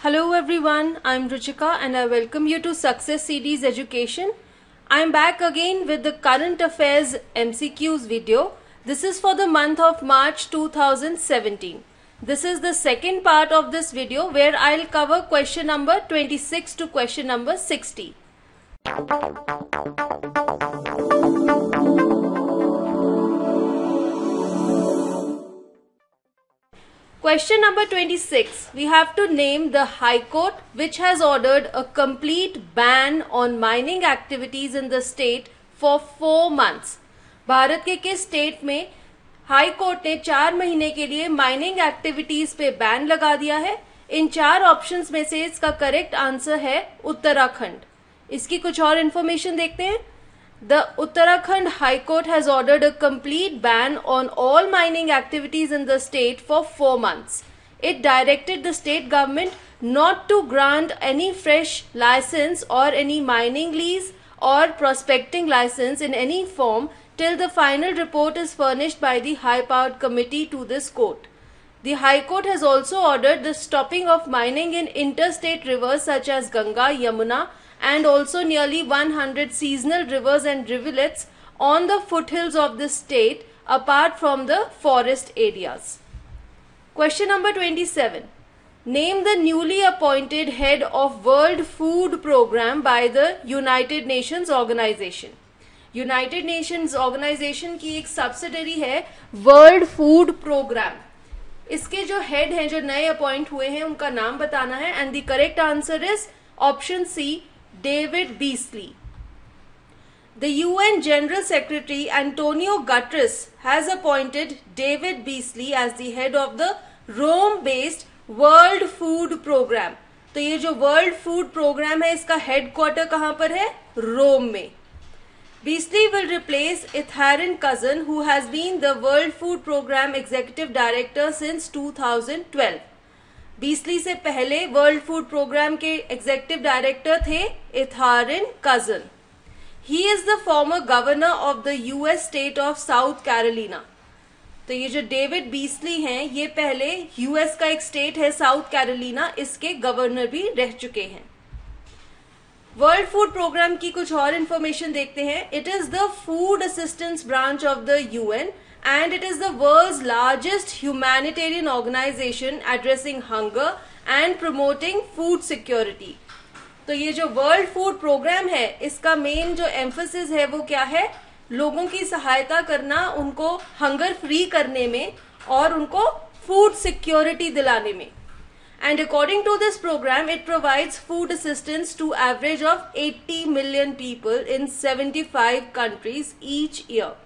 Hello everyone, I'm Ruchika and I welcome you to Success Series Education. I'm back again with the Current Affairs MCQs video. This is for the month of March 2017. This is the second part of this video where I'll cover question number 26 to question number 60. Question number 26. We have to name the High Court which has ordered a complete ban on mining activities in the state for 4 months. Bharat के किस state में high court ने 4 महीने के लिए mining activities पे ban लगा दिया है? इन 4 ऑप्शंस में से इसका करेक्ट आंसर है उत्तराखंड. इसकी कुछ और इन्फॉर्मेशन देखते हैं. The Uttarakhand High Court has ordered a complete ban on all mining activities in the state for 4 months. It directed the state government not to grant any fresh license or any mining lease or prospecting license in any form till the final report is furnished by the high-powered committee to this court. The High Court has also ordered the stopping of mining in interstate rivers such as Ganga, Yamuna, and also nearly 100 seasonal rivers and rivulets on the foothills of the state apart from the forest areas. Question number 27. Name the newly appointed head of World Food Program by the United Nations Organization. United Nations Organization की एक subsidiary है world Food programme. इसके जो head हैं, जो नए appoint हुए हैं, उनका नाम बताना है and the correct answer is option C, David Beasley. The UN General Secretary Antonio Guterres has appointed David Beasley as the head of the Rome-based World Food Program. तो ये जो World Food Program है, इसका headquarter कहाँ पर है? रोम में. Beasley will replace Itharian Cousin, who has been the World Food Program Executive Director since 2012. Beasley से पहले वर्ल्ड फूड प्रोग्राम के एग्जीक्यूटिव डायरेक्टर थे Ertharin Cousin. He is the former governor of the US state of South Carolina. तो ये जो David बीसली हैं, ये पहले यूएस का एक स्टेट है साउथ कैरोलिना, इसके गवर्नर भी रह चुके हैं. वर्ल्ड फूड प्रोग्राम की कुछ और इंफॉर्मेशन देखते हैं. It is the food assistance branch of the UN and it is the world's largest humanitarian organization addressing hunger and promoting food security. तो ये जो वर्ल्ड फूड प्रोग्राम है, इसका मेन जो एम्फोसिस है वो क्या है? लोगों की सहायता करना, उनको हंगर फ्री करने में और उनको फूड सिक्योरिटी दिलाने में. And according to this program, it provides food assistance to average of 80 million people in 75 countries each year.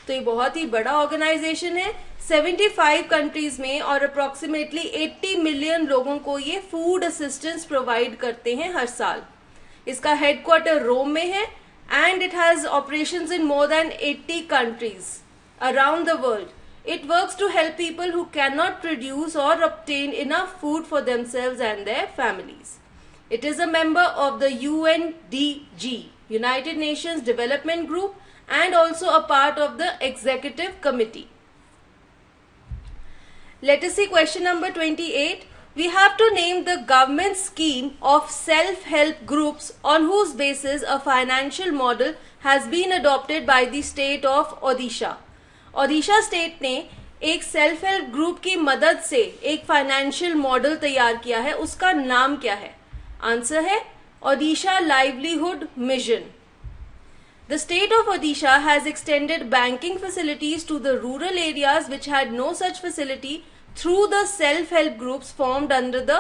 तो ये बहुत ही बड़ा ऑर्गेनाइजेशन है. 75 कंट्रीज में और अप्रोक्सीमेटली 80 मिलियन लोगों को ये फूड असिस्टेंस प्रोवाइड करते हैं हर साल. इसका हेडक्वार्टर रोम में है and it has operations in more than 80 countries around the world. It works to help people who can not produce or obtain enough food for themselves and their families. It is a member of the UNDG, United Nations Development Group, and also a part of the executive committee. Let us see question number 28. We have to name the government scheme of self-help groups on whose basis a financial model has been adopted by the state of Odisha. Odisha state ने एक self help group की मदद से एक financial model तैयार किया है. उसका नाम क्या है? आंसर है Odisha livelihood mission. The state of Odisha has extended banking facilities to the rural areas which had no such facility through the self-help groups formed under the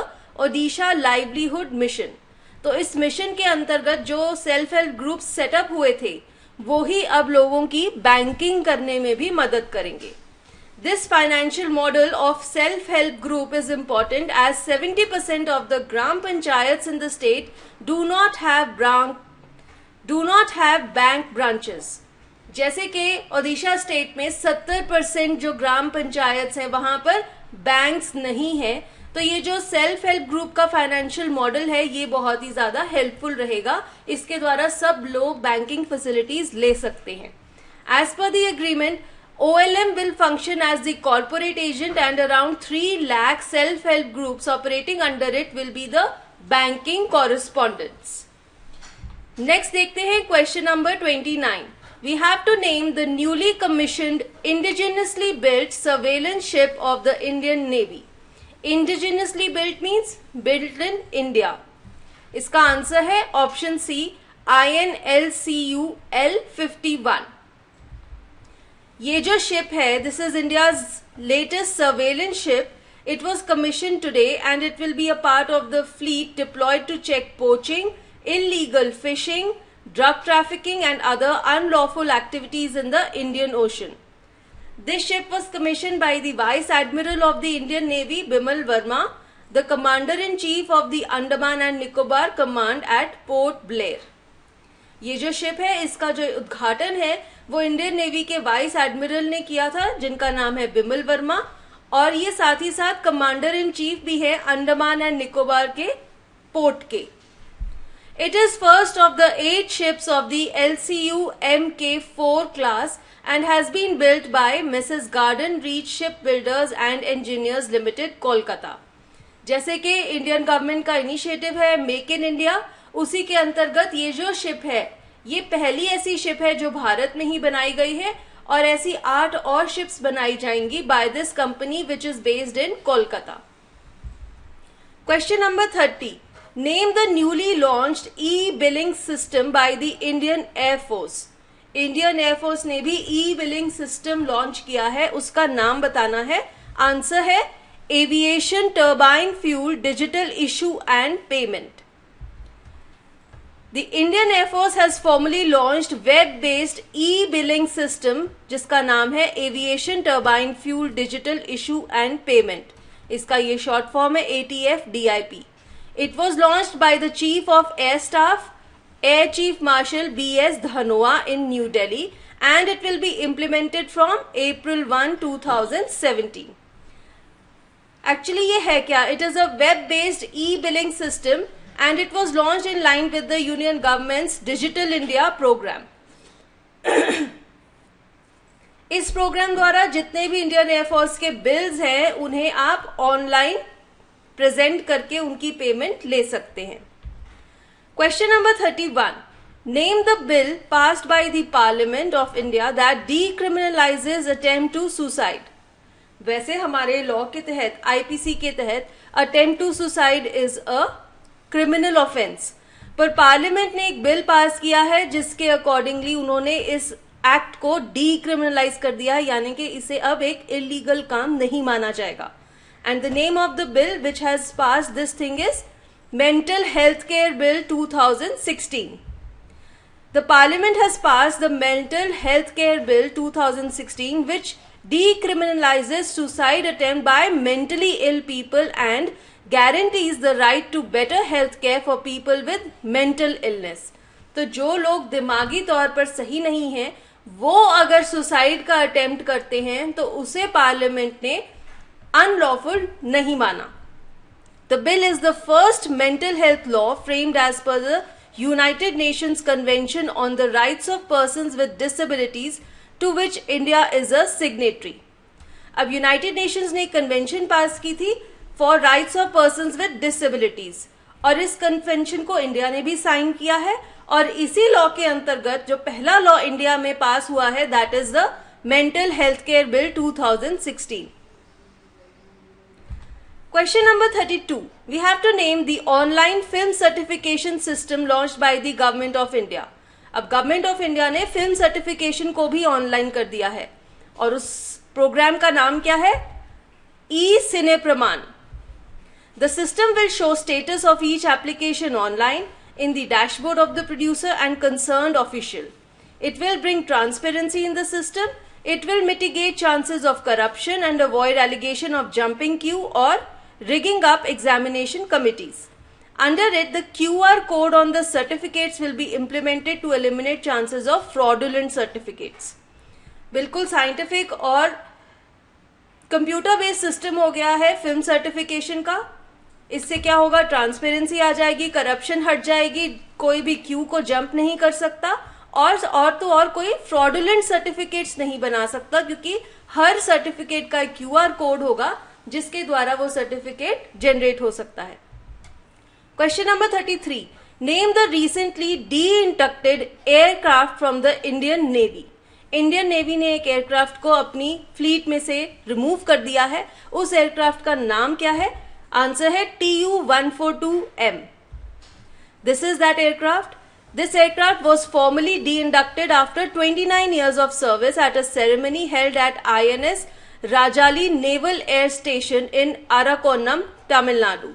Odisha Livelihood Mission. तो इस मिशन के अंतर्गत जो self help groups setup हुए थे, वो ही अब लोगों की बैंकिंग करने में भी मदद करेंगे. This financial model of self-help group is important as 70% of the Gram Panchayats in the state do not have bank branches. जैसे कि ओडिशा स्टेट में 70% जो ग्राम पंचायत हैं वहां पर बैंक्स नहीं है. तो ये जो सेल्फ हेल्प ग्रुप का फाइनेंशियल मॉडल है, ये बहुत ही ज्यादा हेल्पफुल रहेगा. इसके द्वारा सब लोग बैंकिंग फैसिलिटीज ले सकते हैं. As per the agreement, OLM will function as the corporate agent and around 3 lakh self-help groups operating under it will be the banking correspondents. Next देखते हैं question number 29. We have to name the newly commissioned indigenously built surveillance ship of the Indian Navy. Indigenously built means built in India. इसका answer है option C INLCU L51. ये जो ship है, this is India's latest surveillance ship. It was commissioned today and it will be a part of the fleet deployed to check poaching, illegal fishing, drug trafficking and other unlawful activities in the Indian Ocean. This ship was commissioned by the Vice Admiral of the Indian Navy, Bimal Verma, the Commander-in-Chief of the Andaman and Nicobar Command at Port Blair. ये जो ship है, इसका जो उद्घाटन है वो Indian Navy के vice admiral ने किया था, जिनका नाम है बिमल वर्मा, और ये साथ ही साथ कमांडर इन चीफ भी है अंडमान एंड निकोबार के पोर्ट के. It is first of the 8 ships of the LCU Mk4 class and has been built by Mrs. Garden Reach Shipbuilders and Engineers Limited, Kolkata. जैसे कि इंडियन गवर्नमेंट का इनिशिएटिव है make in India, उसी के अंतर्गत ये जो शिप है ये पहली ऐसी शिप है जो भारत में ही बनाई गई है, और ऐसी 8 और शिप्स बनाई जाएंगी by this company which is based in Kolkata. Question number 30. Name the newly launched e billing system by the Indian air force. Indian air force ने भी ई बिलिंग सिस्टम लॉन्च किया है, उसका नाम बताना है. आंसर है aviation turbine fuel digital issue and payment. The Indian Air Force has formally launched web-based e-billing system जिसका नाम है Aviation Turbine Fuel Digital Issue and Payment. इसका ये short form है ATF-DIP. It was launched by the Chief of Air Staff, Air Chief Marshal B.S. Dhanoa in New Delhi, and it will be implemented from April 1, 2017. Actually ये है क्या? It is a web-based e-billing system and it was launched in line with the Union Government's Digital India program. इस programme द्वारा जितने भी Indian air force के bills हैं उन्हें आप ऑनलाइन प्रेजेंट करके उनकी पेमेंट ले सकते हैं. Question number 31. Name the bill passed by the Parliament of India that decriminalises attempt to suicide. वैसे हमारे लॉ के तहत, आईपीसी के तहत, attempt to suicide is a criminal offence, पर पार्लियामेंट ने एक बिल पास किया है जिसके अकॉर्डिंगली उन्होंने इस एक्ट को डीक्रिमिनलाइज कर दिया है, यानी कि इसे अब एक इलीगल काम नहीं माना जाएगा. And the name of the bill which has pass this thing is mental health care bill 2016. The parliament has pass the mental health care bill 2016 which decriminalizes suicide attempt by mentally ill people and guarantees the right to better health care for people with mental illness. तो जो लोग दिमागी तौर पर सही नहीं हैं वो अगर सुसाइड का अटेम्प्ट करते हैं तो उसे पार्लियामेंट ने अनलॉफुल नहीं माना. The bill is the first mental health law framed as per the United Nations Convention on the Rights of Persons with Disabilities to which India is a signatory. अब United Nations ने convention पास की थी for rights of persons with disabilities, और इस convention को India ने भी sign किया है, और इसी लॉ के अंतर्गत जो पहला लॉ इंडिया में पास हुआ है that is the mental health care bill 2016. Question number 32. We have to name the online film certification system launched by the government of India. अब गवर्नमेंट ऑफ इंडिया ने फिल्म सर्टिफिकेशन को भी online कर दिया है, और उस प्रोग्राम का नाम क्या है? E cine Pramaan. The system will show status of each application online in the dashboard of the producer and concerned official. It will bring transparency in the system. It will mitigate chances of corruption and avoid allegation of jumping queue or rigging up examination committees. Under it, the QR code on the certificates will be implemented to eliminate chances of fraudulent certificates. बिल्कुल scientific और computer based system हो गया है film certification का. इससे क्या होगा? Transparency आ जाएगी, करप्शन हट जाएगी, कोई भी क्यू को जंप नहीं कर सकता, और तो और कोई फ्रॉडुलेंट सर्टिफिकेट्स नहीं बना सकता, क्योंकि हर सर्टिफिकेट का क्यूआर कोड होगा जिसके द्वारा वो सर्टिफिकेट जनरेट हो सकता है। Question number 33, name the recently D-inducted aircraft from the Indian navy. Indian navy ने एक एयरक्राफ्ट को अपनी फ्लीट में से रिमूव कर दिया है। उस एयरक्राफ्ट का नाम क्या है? आंसर है TU-142M। This is that aircraft. This aircraft was formally de-inducted after 29 years of service at a ceremony held at INS Rajali Naval Air Station in Arakonam, Tamil Nadu.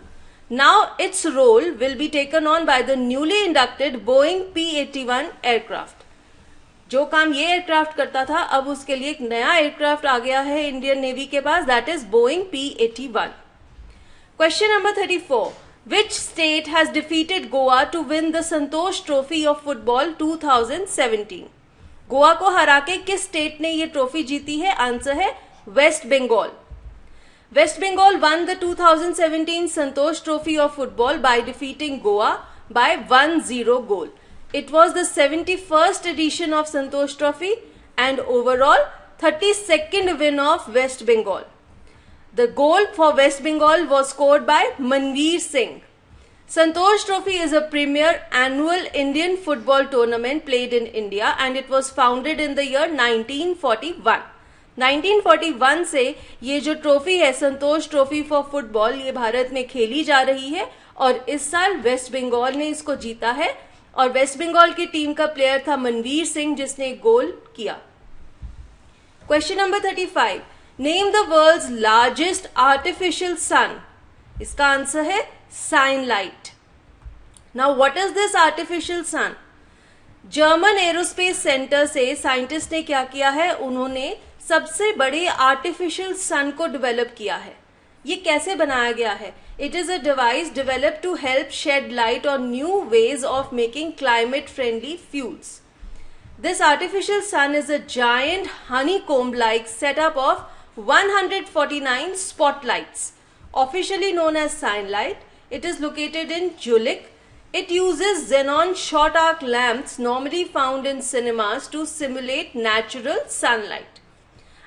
Now its role will be taken on by the newly inducted Boeing P-81 aircraft. जो काम ये aircraft करता था, अब उसके लिए एक नया एयरक्राफ्ट आ गया है इंडियन नेवी के पास, that is Boeing P-81. Question number 34. Which state has defeated Goa to win the Santosh Trophy of Football 2017? Goa को हरा के किस स्टेट ने ये ट्रॉफी जीती है? आंसर है West Bengal. West Bengal won the 2017 Santosh Trophy of Football by defeating Goa by 1-0 goal. It was the 71st edition of Santosh Trophy and overall 32nd win of West Bengal. The goal for West Bengal was scored by Manveer Singh. Santosh Trophy is a premier annual Indian football tournament played in India and it was founded in the year 1941. 1941 से ये जो trophy है संतोष trophy for football, ये भारत में खेली जा रही है और इस साल वेस्ट बंगाल ने इसको जीता है और वेस्ट बंगाल की टीम का प्लेयर था मनवीर सिंह जिसने गोल किया। Question number 35, name the world's largest artificial sun. इसका आंसर है Synlight. Now what is this artificial sun? German Aerospace Centre से साइंटिस्ट ने क्या किया है, उन्होंने सबसे बड़े आर्टिफिशियल सन को डेवलप किया है। ये कैसे बनाया गया है? It is a device developed to help shed light on new ways of making climate friendly fuels. This artificial sun is a giant honeycomb-like setup of 149 spotlights. Officially known as Sunlight, it is located in Jülich. It uses xenon short arc lamps normally found in cinemas to simulate natural sunlight.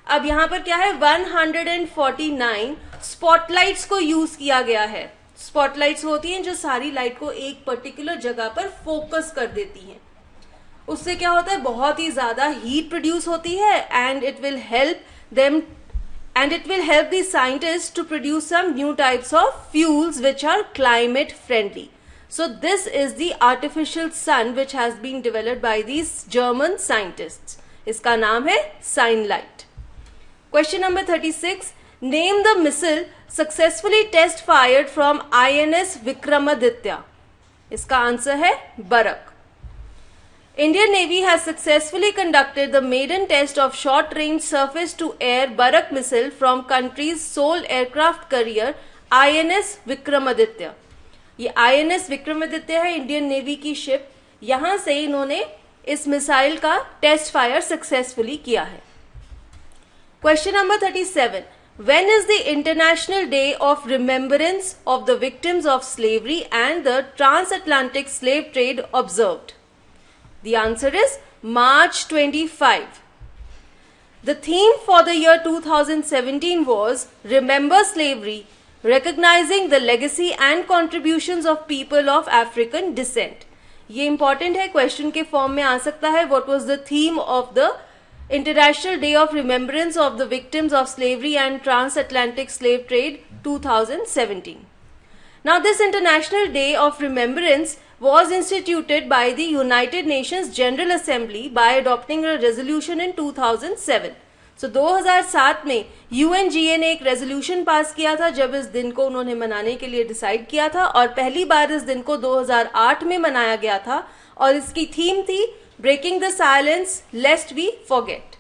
अब यहाँ पर क्या है, 149 spotlights को use किया गया है। Spotlights होती हैं जो सारी लाइट को एक पर्टिकुलर जगह पर फोकस कर देती हैं। उससे क्या होता है, बहुत ही ज्यादा हीट प्रोड्यूस होती है and it will help the scientist to produce some new types of fuels which are climate friendly. So this is the artificial sun which has been developed by these German scientists. इसका नाम है Synlight. Question number 36, name the missile successfully test fired from INS Vikramaditya. इसका answer है बरक। Indian Navy has successfully conducted the maiden test of short-range surface-to-air Barak missile from country's sole aircraft carrier INS Vikramaditya. ये INS Vikramaditya है Indian navy की ship. यहां से इन्होंने इस missile का टेस्ट फायर सक्सेसफुली किया है। Question number 37, When is the International Day of Remembrance of the Victims of Slavery and the Transatlantic Slave Trade observed? The answer is March 25. The theme for the year 2017 was Remember Slavery, Recognizing the Legacy and Contributions of People of African Descent. ये important है, question के form में आ सकता है। What was the theme of the International Day of Remembrance of the Victims of Slavery and Transatlantic Slave Trade 2017? Now this International Day of Remembrance was instituted by the United Nations General Assembly by adopting a resolution in 2007. So 2007 में UNGA ने एक resolution pass किया था जब इस दिन को उन्होंने मनाने के लिए डिसाइड किया था और पहली बार इस दिन को 2008 में मनाया गया था और इसकी थीम थी breaking the silence lest we forget.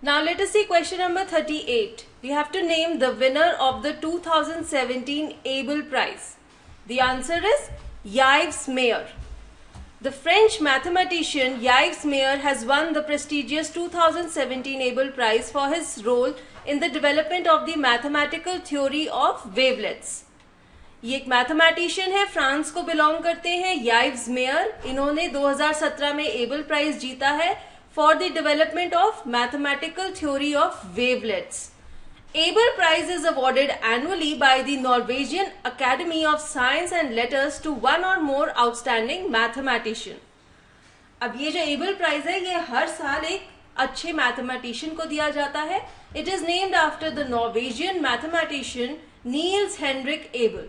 Now let us see question number 38. We have to name the winner of the 2017 Abel Prize. The answer is Yves Mayer. The French mathematician Yves Mayer has won the prestigious 2017 Abel Prize for his role in the development of the mathematical theory of wavelets. ये एक mathematician है, France को belong करते हैं, याइव्स mayor. इन्होंने 2017 में Abel prize जीता है for the development of mathematical theory of wavelets. Abel Prize is awarded annually by the Norwegian Academy of Science and Letters to one or more outstanding mathematician. अब ये जो Abel Prize है ये हर साल एक अच्छे मैथमेटिशियन को दिया जाता है। It is named after the Norwegian mathematician Niels Henrik Abel.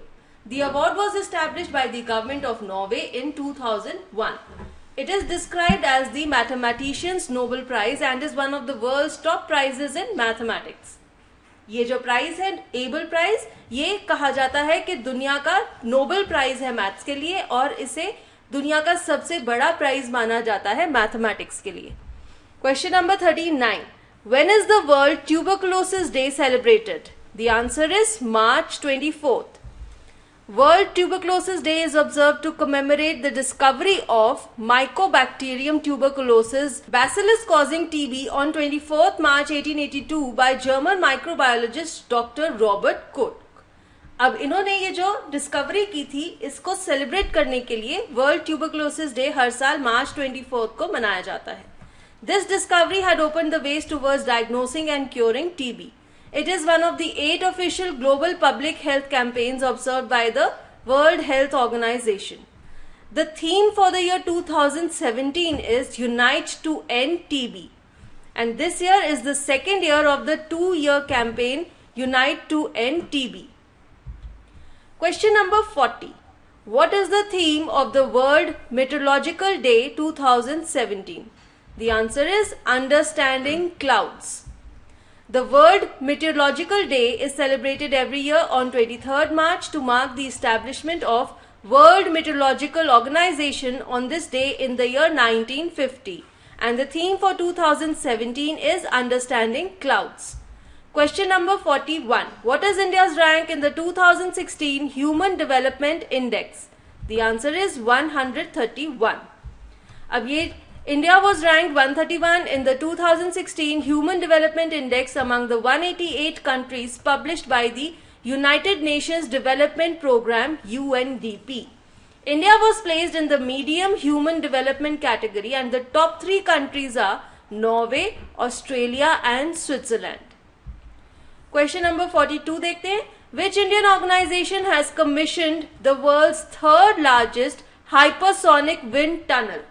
The award was established by the government of Norway in 2001. It is described as the mathematician's Nobel Prize and is one of the world's top prizes in mathematics. ये जो prize है Abel prize, ये कहा जाता है कि दुनिया का नोबेल प्राइज है मैथ्स के लिए और इसे दुनिया का सबसे बड़ा प्राइज माना जाता है मैथमेटिक्स के लिए। Question number 39, when is the world tuberculosis day celebrated? The answer is March 24th. World Tuberculosis Day is observed to commemorate the discovery of Mycobacterium tuberculosis, bacillus causing TB, on 24th March 1882 by German microbiologist Dr. Robert Koch. अब इन्होंने ये जो discovery की थी इसको celebrate करने के लिए वर्ल्ड ट्यूबरकुलोसिस डे हर साल March 24th को मनाया जाता है। This discovery had opened the ways towards diagnosing and curing TB. It is one of the 8 official global public health campaigns observed by the World Health Organization. The theme for the year 2017 is Unite to End TB. And this year is the second year of the 2-year campaign Unite to End TB. Question number 40. What is the theme of the World Meteorological Day 2017? The answer is Understanding Clouds. The World Meteorological Day is celebrated every year on 23rd March to mark the establishment of World Meteorological Organization on this day in the year 1950. And the theme for 2017 is Understanding Clouds. Question number 41. What is India's rank in the 2016 Human Development Index? The answer is 131. अब ये India was ranked 131 in the 2016 Human Development Index among the 188 countries published by the United Nations Development Programme UNDP. India was placed in the medium human development category and the top 3 countries are Norway, Australia and Switzerland. Question number 42 देखते हैं. Which Indian organization has commissioned the world's 3rd largest hypersonic wind tunnel?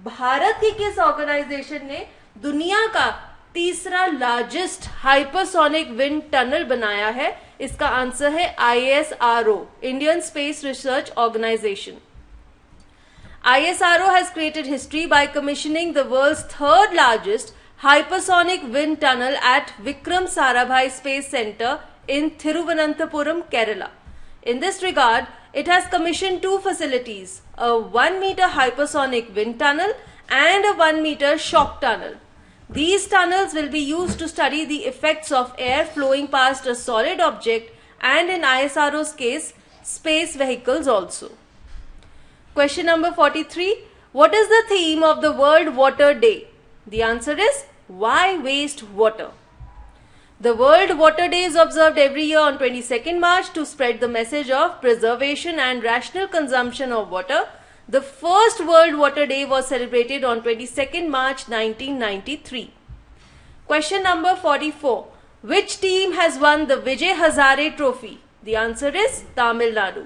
Bharat की किस organisation ने दुनिया का तीसरा largest hypersonic wind tunnel बनाया है? इसका आंसर है ISRO, Indian space research organisation. ISRO has created history by commissioning the world's 3rd largest hypersonic wind tunnel at Vikram Sarabhai Space Center in Thiruvananthapuram, Kerala. In this regard, it has commissioned 2 facilities, a 1-meter hypersonic wind tunnel and a 1-meter shock tunnel. These tunnels will be used to study the effects of air flowing past a solid object and in ISRO's case, space vehicles also. Question number 43. What is the theme of the World Water Day? The answer is Why Waste Water? The World Water Day is observed every year on 22nd March to spread the message of preservation and rational consumption of water. The first World Water Day was celebrated on 22nd March 1993. Question number 44. Which team has won the Vijay Hazare Trophy? The answer is Tamil Nadu.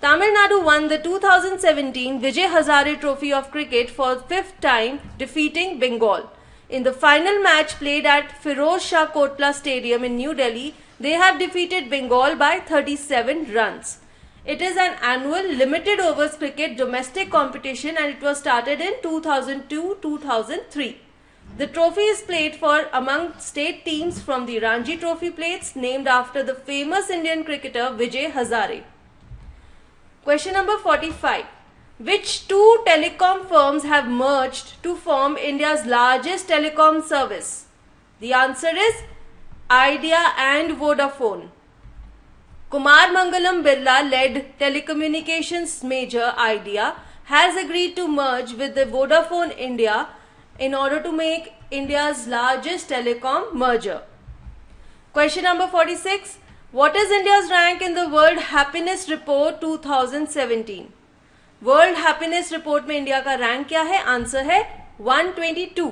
Tamil Nadu won the 2017 Vijay Hazare Trophy of cricket for the 5th time, defeating Bengal. In the final match played at Firoz Shah Kotla Stadium in New Delhi, they have defeated Bengal by 37 runs. It is an annual limited overs cricket domestic competition and it was started in 2002-2003. The trophy is played for among state teams from the Ranji Trophy plates named after the famous Indian cricketer Vijay Hazare. Question number 45. Which 2 telecom firms have merged to form India's largest telecom service? The answer is Idea and Vodafone. Kumar Mangalam Birla led telecommunications major Idea has agreed to merge with the Vodafone India in order to make India's largest telecom merger. Question number 46. What is India's rank in the World Happiness Report 2017? World Happiness Report में India का rank क्या है? Answer है 122.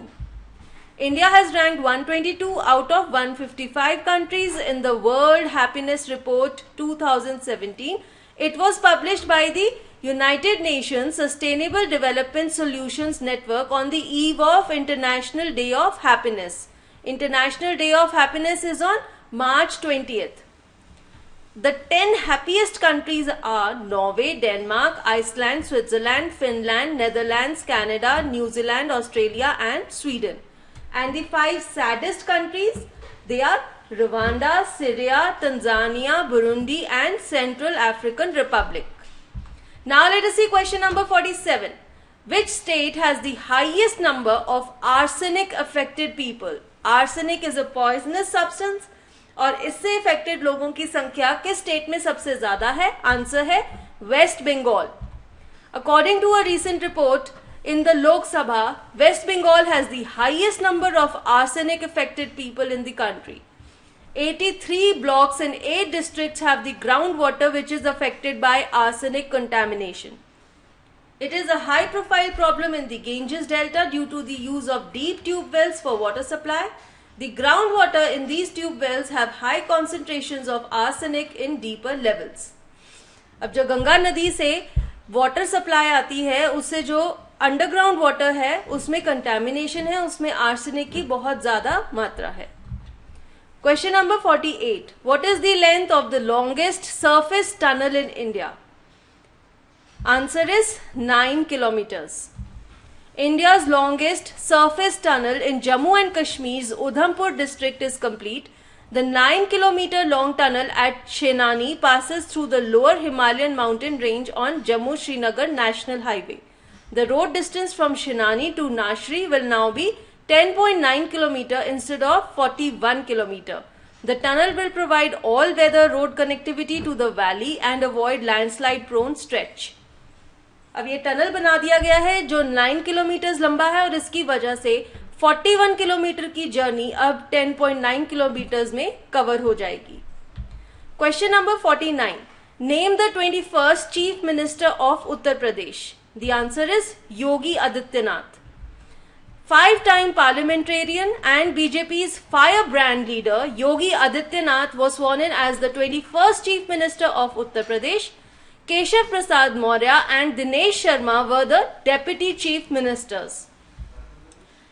India has ranked 122 out of 155 countries in the World Happiness Report 2017. It was published by the United Nations Sustainable Development Solutions Network on the eve of International Day of Happiness. International Day of Happiness is on March 20th. The 10 happiest countries are Norway, Denmark, Iceland, Switzerland, Finland, Netherlands, Canada, New Zealand, Australia and Sweden. And the 5 saddest countries, they are Rwanda, Syria, Tanzania, Burundi and Central African Republic. Now let us see question number 47. Which state has the highest number of arsenic affected people? Arsenic is a poisonous substance और इससे affected लोगों की संख्या किस state में सबसे ज्यादा है? आंसर है West Bengal. According to a recent report in the Lok Sabha, West Bengal has the highest number of arsenic affected people in the country. 83 blocks in 8 districts have the groundwater which is affected by arsenic contamination. It is a high profile problem in the Ganges Delta due to the use of deep tube wells for water supply. The groundwater in these tube wells have high concentrations of arsenic in deeper levels. अब जो गंगा नदी से water supply आती है उससे जो underground water है उसमें कंटेमिनेशन है, उसमें आर्सेनिक की बहुत ज्यादा मात्रा है. Question number 48. What is the length of the longest surface tunnel in India? Answer is 9 kilometers. India's longest surface tunnel in Jammu and Kashmir's Udhampur district is complete. The 9-kilometer long tunnel at Shenani passes through the lower Himalayan mountain range on Jammu-Srinagar National Highway. The road distance from Shenani to Nashri will now be 10.9 km instead of 41 km. The tunnel will provide all-weather road connectivity to the valley and avoid landslide-prone stretch. अब ये tunnel बना दिया गया है जो 9 kilometre लंबा है और इसकी वजह से 41 किलोमीटर की जर्नी अब 10.9 किलोमीटर में कवर हो जाएगी. Question number 49. Name the 21st chief minister of Uttar Pradesh. The answer is Yogi Adityanath. 5-time parliamentarian and BJP's firebrand leader Yogi Adityanath was sworn in as the 21st Chief Minister of Uttar Pradesh. Keshav Prasad Maurya and Dinesh Sharma were the Deputy Chief Ministers.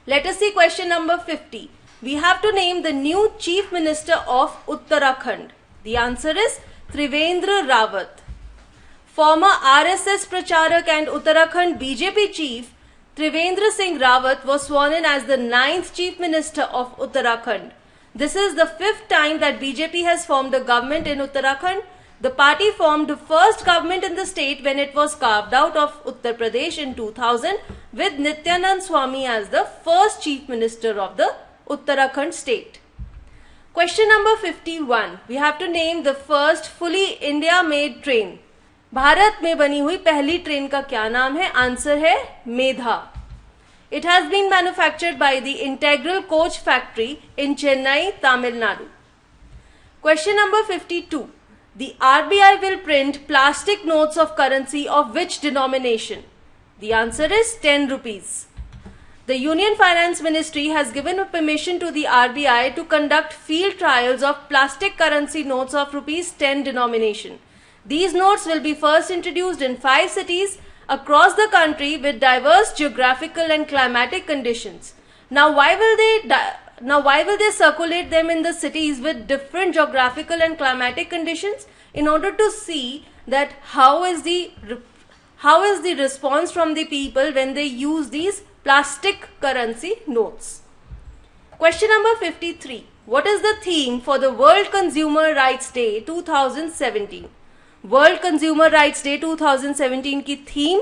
Let us see question number 50. We have to name the new Chief Minister of Uttarakhand. The answer is Trivendra Rawat. Former RSS Pracharak and Uttarakhand BJP Chief Trivendra Singh Rawat was sworn in as the 9th Chief Minister of Uttarakhand. This is the 5th time that BJP has formed a government in Uttarakhand. The party formed the first government in the state when it was carved out of Uttar Pradesh in 2000 with Nityanand Swamy as the first Chief Minister of the Uttarakhand state. Question number 51. We have to name the first fully India-made train. Bharat में बनी हुई पहली train का क्या नाम है? Answer है मेधा. It has been manufactured by the Integral Coach Factory in Chennai, Tamil Nadu. Question number 52. The RBI will print plastic notes of currency of which denomination? The answer is 10 rupees. The Union Finance Ministry has given permission to the RBI to conduct field trials of plastic currency notes of rupees 10 denomination. These notes will be first introduced in 5 cities across the country with diverse geographical and climatic conditions. Now why will they circulate them in the cities with different geographical and climatic conditions? In order to see that how is the response from the people when they use these plastic currency notes. Question number 53. What is the theme for the World Consumer Rights Day 2017? World Consumer Rights Day 2017 की theme?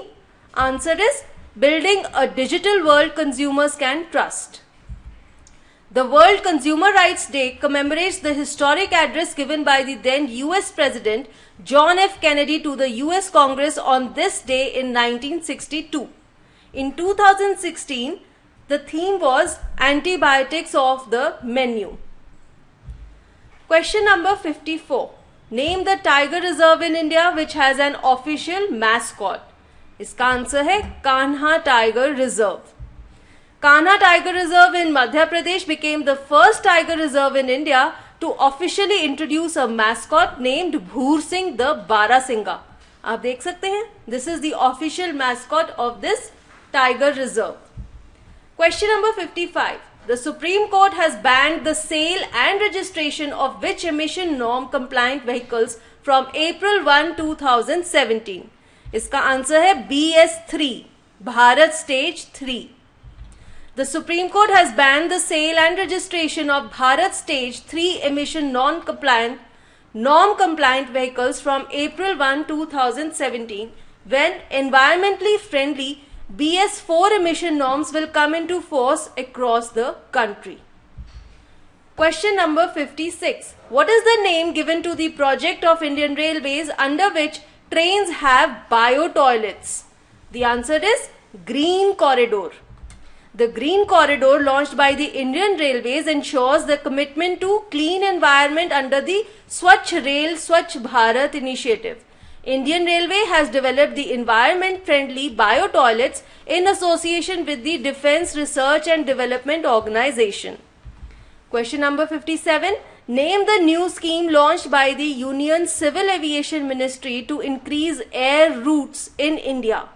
Answer is Building a Digital World Consumers Can Trust. The World Consumer Rights Day commemorates the historic address given by the then US President John F. Kennedy to the US Congress on this day in 1962. In 2016, the theme was Antibiotics off the Menu. Question number 54. Name the tiger reserve in India which has an official mascot. इसका answer है Kanha tiger reserve. Kanha Tiger Reserve in Madhya Pradesh became the first tiger reserve in India to officially introduce a mascot named Bhoor Singh the Barasingha. आप देख सकते हैं, this is the official mascot of this tiger reserve. Question number 55. The Supreme Court has banned the sale and registration of which emission norm compliant vehicles from April 1, 2017? इसका answer है BS3, Bharat stage 3. The Supreme Court has banned the sale and registration of Bharat Stage 3 emission norm-compliant vehicles from April 1, 2017 when environmentally friendly BS4 emission norms will come into force across the country. Question number 56. What is the name given to the project of Indian Railways under which trains have bio-toilets? The answer is Green Corridor. The Green Corridor launched by the Indian Railways ensures the commitment to clean environment under the Swachh Rail Swachh Bharat initiative. Indian Railway has developed the environment-friendly bio-toilets in association with the Defence Research and Development Organization. Question number 57. Name the new scheme launched by the Union Civil Aviation Ministry to increase air routes in India.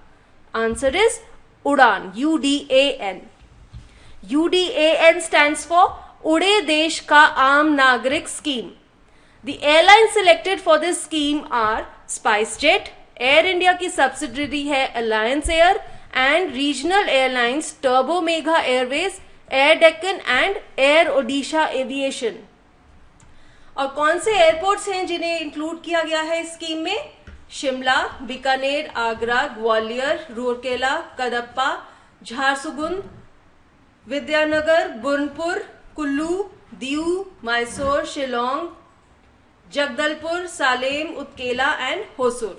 Answer is UDAN, UDAN. UDAN stands for Ude Desh Ka Aam Nagrik Scheme. The airlines selected for this scheme are SpiceJet, Air India की subsidiary है Alliance Air and regional airlines Turbo Megha Airways, Air Deccan and Air Odisha Aviation. और कौन से airports हैं जिन्हें include किया गया है इस स्कीम में? शिमला, बीकानेर, आगरा, ग्वालियर, रूरकेला, कदप्पा, झारसुगुन, विद्यानगर, बुरनपुर, कुल्लू, दीव, मैसूर, शिलोंग, जगदलपुर, सालेम, उत्केला एंड होसूर.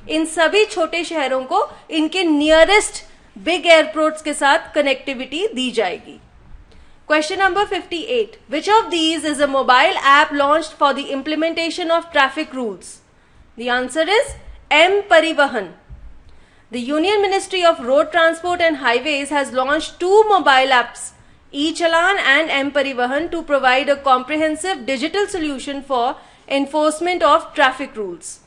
इन सभी छोटे शहरों को इनके नियरेस्ट बिग एयरपोर्ट्स के साथ कनेक्टिविटी दी जाएगी. Question number 58. Which of these is a mobile app launched for the implementation of traffic rules? The answer is M-Parivahan. The Union Ministry of Road Transport and Highways has launched two mobile apps, E-Challan and M-Parivahan, to provide a comprehensive digital solution for enforcement of traffic rules.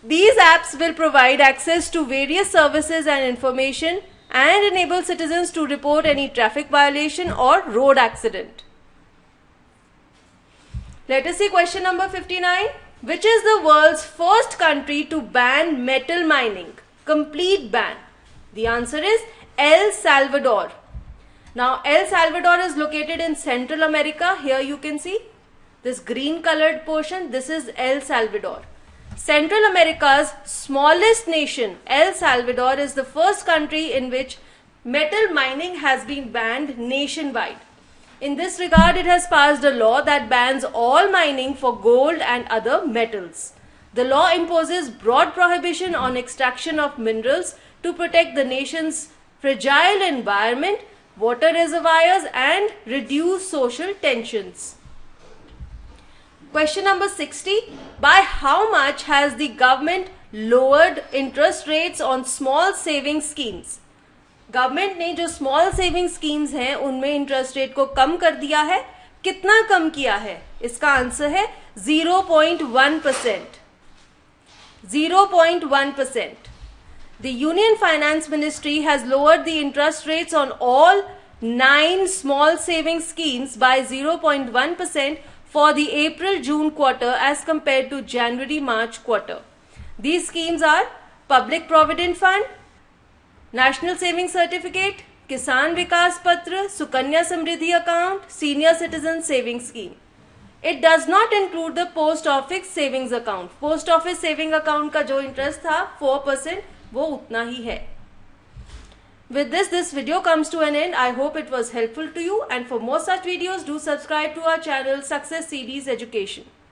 These apps will provide access to various services and information and enable citizens to report any traffic violation or road accident. Let us see question number 59. Which is the world's first country to ban metal mining? Complete ban. The answer is El Salvador. Now El Salvador is located in Central America. Here you can see this green colored portion. This is El Salvador. Central America's smallest nation, El Salvador, is the first country in which metal mining has been banned nationwide. In this regard, it has passed a law that bans all mining for gold and other metals. The law imposes broad prohibition on extraction of minerals to protect the nation's fragile environment, water reservoirs, and reduce social tensions. Question number 60. By how much has the government lowered interest rates on small saving schemes? Government ने जो small saving schemes हैं उनमें interest rate को कम कर दिया है. कितना कम किया है? इसका आंसर है 0.1%. 0.1%. The Union Finance Ministry has lowered the interest rates on all 9 small saving schemes by 0.1% for the April-June quarter as compared to January-March quarter. These schemes are Public Provident Fund, National Saving Certificate, Kisan Vikas Patra, Sukanya Samriddhi Account, Senior Citizen Saving Scheme. It does not include the Post Office Savings Account. Post Office Saving Account का जो interest था 4% वो उतना ही है. With this video comes to an end. I hope it was helpful to you, and for more such videos do subscribe to our channel Success Series Education.